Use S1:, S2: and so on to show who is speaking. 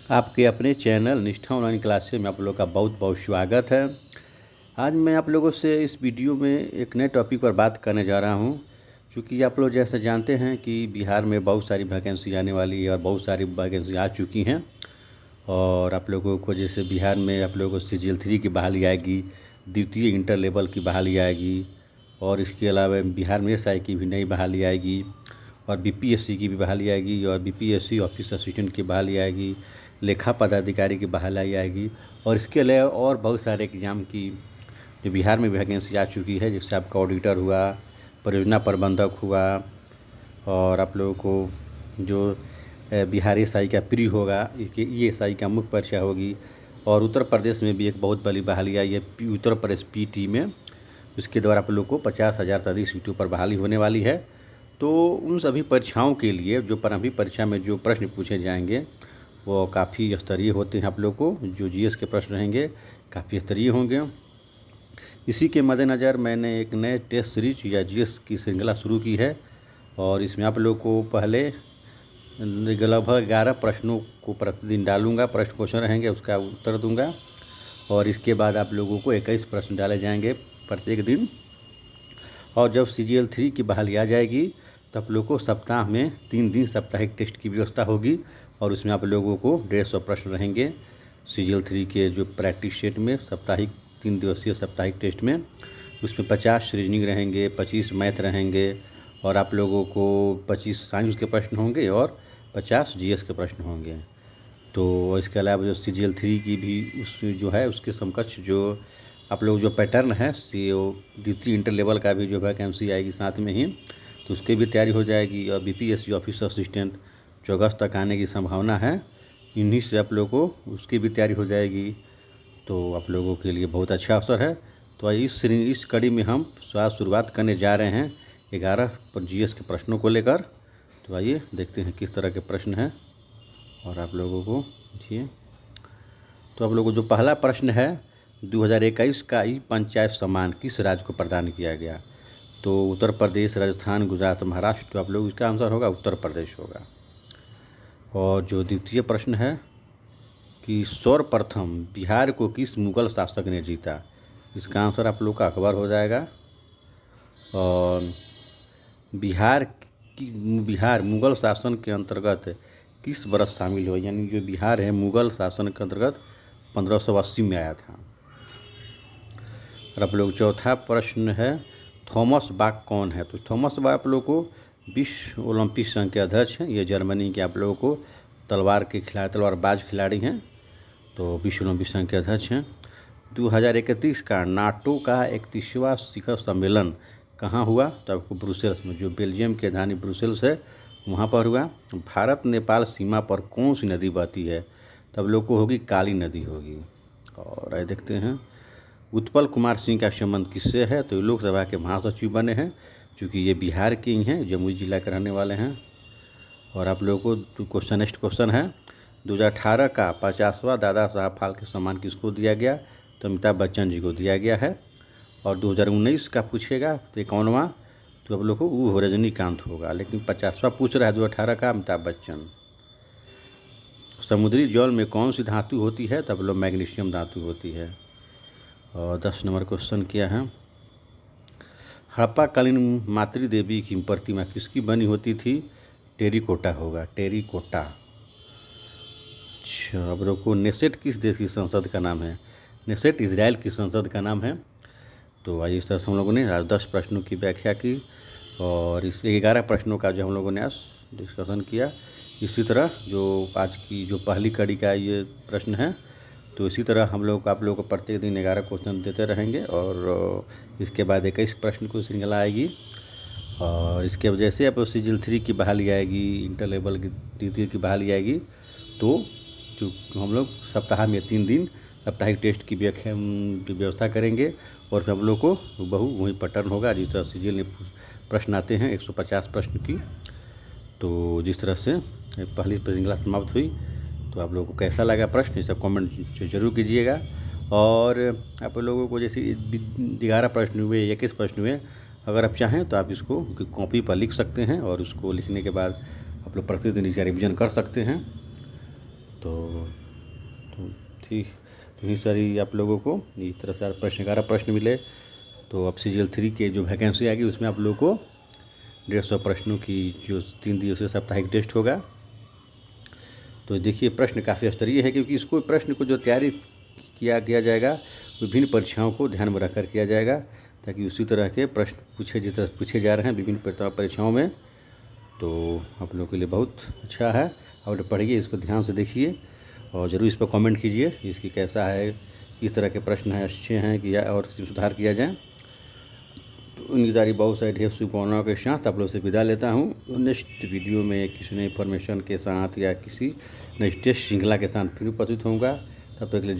S1: आपके अपने चैनल निष्ठा ऑनलाइन क्लासेस में आप लोगों का बहुत बहुत स्वागत है। आज मैं आप लोगों से इस वीडियो में एक नए टॉपिक पर बात करने जा रहा हूं, क्योंकि आप लोग जैसे जानते हैं कि बिहार में बहुत सारी वैकेंसी आने वाली है और बहुत सारी वैकेंसी आ चुकी हैं। और आप लोगों को जैसे बिहार में आप लोगों को CGL 3 की बहाली आएगी, द्वितीय इंटर लेवल की बहाली आएगी, और इसके अलावा बिहार में SI की भी नई बहाली आएगी, और BPSC की भी बहाली आएगी, और BPSC ऑफिस असिस्टेंट की बहाली आएगी, लेखा पदाधिकारी की बहाली आएगी, और इसके अलावा और बहुत सारे एग्ज़ाम की जो बिहार में वैकेंसी आ चुकी है, जैसे आपका ऑडिटर हुआ, परियोजना प्रबंधक हुआ, और आप लोगों को जो बिहार SI का प्री होगा, ESI का मुख्य परीक्षा होगी, और उत्तर प्रदेश में भी एक बहुत बड़ी बहाली आई है उत्तर प्रदेश PT में। इसके द्वारा आप लोग को 50,000 से अधिक सीटों पर बहाली होने वाली है। तो उन सभी परीक्षाओं के लिए जो प्रारंभिक परीक्षा में जो प्रश्न पूछे जाएंगे वो काफ़ी स्तरीय होते हैं। आप लोग को जो GS के प्रश्न रहेंगे काफ़ी स्तरीय होंगे। इसी के मद्देनज़र मैंने एक नए टेस्ट सीरीज या GS की श्रृंखला शुरू की है, और इसमें आप लोग को पहले लगभग 11 प्रश्नों को प्रतिदिन डालूंगा। प्रश्न क्वेश्चन रहेंगे, उसका उत्तर दूंगा, और इसके बाद आप लोगों को 21 प्रश्न डाले जाएंगे प्रत्येक दिन। और जब CGL 3 की बहाली आ जाएगी तो आप लोग को सप्ताह में 3 दिन साप्ताहिक टेस्ट की व्यवस्था होगी, और उसमें आप लोगों को 150 प्रश्न रहेंगे CGL 3 के जो प्रैक्टिस सेट में साप्ताहिक 3 दिवसीय साप्ताहिक टेस्ट में। उसमें 50 रीजनिंग रहेंगे, 25 मैथ रहेंगे, और आप लोगों को 25 साइंस के प्रश्न होंगे और 50 GS के प्रश्न होंगे। तो इसके अलावा जो CGL 3 की भी उस जो है उसके समकक्ष जो आप लोग जो पैटर्न है द्वितीय इंटर लेवल का भी जो वैकेंसी आएगी साथ में ही, तो उसकी भी तैयारी हो जाएगी। और BPSC ऑफिस असिस्टेंट जो अगस्त तक आने की संभावना है, इन्हीं से आप लोगों को उसकी भी तैयारी हो जाएगी। तो आप लोगों के लिए बहुत अच्छा अवसर है। तो इस कड़ी में हम शुरुआत करने जा रहे हैं 11 पर GS के प्रश्नों को लेकर। तो आइए देखते हैं किस तरह के प्रश्न हैं और आप लोगों को जी। तो आप लोगों को जो पहला प्रश्न है, 2021 का पंचायत सम्मान किस राज्य को प्रदान किया गया? तो उत्तर प्रदेश, राजस्थान, गुजरात, महाराष्ट्र। तो आप लोग इसका आंसर होगा उत्तर प्रदेश होगा। और जो द्वितीय प्रश्न है कि सर्वप्रथम बिहार को किस मुगल शासक ने जीता? इसका आंसर आप लोग का अकबर हो जाएगा। और बिहार मुगल शासन के अंतर्गत किस वर्ष शामिल हो, यानी जो बिहार है मुगल शासन के अंतर्गत 1580 में आया था। और आप लोग चौथा प्रश्न है थॉमस बाक कौन है? तो थॉमस बाक आप लोग को विश्व ओलंपिक संघ के अध्यक्ष हैं। ये जर्मनी के आप लोगों को तलवारबाज खिलाड़ी हैं, तो विश्व ओलंपिक संघ के अध्यक्ष हैं। 2031 का नाटो का 31वां शिखर सम्मेलन कहाँ हुआ? तो आपको ब्रुसेल्स में, जो बेल्जियम की राजधानी ब्रुसेल्स है वहाँ पर हुआ। भारत नेपाल सीमा पर कौन सी नदी बहती है? तब लोग को होगी काली नदी होगी। और आइए देखते हैं उत्पल कुमार सिंह का संबंध किससे है? तो लोकसभा के महासचिव बने हैं, क्योंकि ये बिहार के ही हैं, जमुई जिला के रहने वाले हैं। और आप लोगों को नेक्स्ट क्वेश्चन है 2018 का 50वां दादा साहब फाल्के सम्मान किसको दिया गया? तो अमिताभ बच्चन जी को दिया गया है। और 2019 का पूछेगा तो 51वां, तो आप लोग को वो रजनीकांत होगा, लेकिन 50वां पूछ रहा है 2018 का अमिताभ बच्चन। समुद्री जल में कौन सी धातु होती है? तब लोग मैग्नीशियम धातु होती है। और 10 नंबर क्वेश्चन क्या है, हड़प्पाकालीन मातृ देवी की प्रतिमा किसकी बनी होती थी? टेरिकोटा होगा, टेरिकोटा। अच्छा, अब लोग को नेसेट किस देश की संसद का नाम है? नेसेट इजराइल की संसद का नाम है। तो आइए इस तरह से हम लोगों ने आज 10 प्रश्नों की व्याख्या की, और इस 11 प्रश्नों का जो हम लोगों ने आज डिस्कशन किया। इसी तरह जो आज की जो पहली कड़ी का ये प्रश्न है, तो इसी तरह हम लोग आप लोगों को प्रत्येक दिन 11 क्वेश्चन देते रहेंगे, और इसके बाद 21 प्रश्न की श्रृंखला आएगी। और इसके वजह से अब CGL 3 की बहाली आएगी, इंटर लेवल की द्वितीय की बहाली आएगी। तो जो हम लोग सप्ताह में 3 दिन साप्ताहिक टेस्ट की व्यवस्था करेंगे, और फिर हम लोग को वही पैटर्न होगा जिस तरह CGL में प्रश्न आते हैं 150 प्रश्न की। तो जिस तरह से पहली श्रृंखला समाप्त हुई, तो आप लोगों को कैसा लगा प्रश्न, सब कमेंट जरूर कीजिएगा। और आप लोगों को जैसे 11 प्रश्न हुए, 21 प्रश्न हुए, अगर आप चाहें तो आप इसको कॉपी पर लिख सकते हैं, और उसको लिखने के बाद आप लोग प्रतिदिन इसका रिविजन कर सकते हैं। तो ठीक, तो इतनी सारी आप लोगों को इस तरह से प्रश्न 11 प्रश्न मिले। तो अब CGL 3 के जो वैकेंसी आएगी उसमें आप लोगों को 150 प्रश्नों की जो 3 दिवसीय साप्ताहिक टेस्ट होगा। तो देखिए प्रश्न काफ़ी स्तरीय है, क्योंकि इसको प्रश्न को जो तैयारी किया जाएगा विभिन्न परीक्षाओं को ध्यान में रखकर किया जाएगा, ताकि उसी तरह के प्रश्न जिस तरह पूछे जा रहे हैं विभिन्न परीक्षाओं में। तो आप लोगों के लिए बहुत अच्छा है, आप लोग पढ़िए, इसको ध्यान से देखिए और ज़रूर इस पर कमेंट कीजिए इसकी कैसा है, किस तरह के प्रश्न हैं, अच्छे हैं कि या और सुधार किया जाए। तो उनकी सारी बहुत सारी ढेर शुभकामनाओं के साथ आप लोग से विदा लेता हूँ। नेक्स्ट वीडियो में किसी नई इन्फॉर्मेशन के साथ या किसी नई टेस्ट श्रृंखला के साथ फिर उपस्थित होऊंगा। तब तक के लिए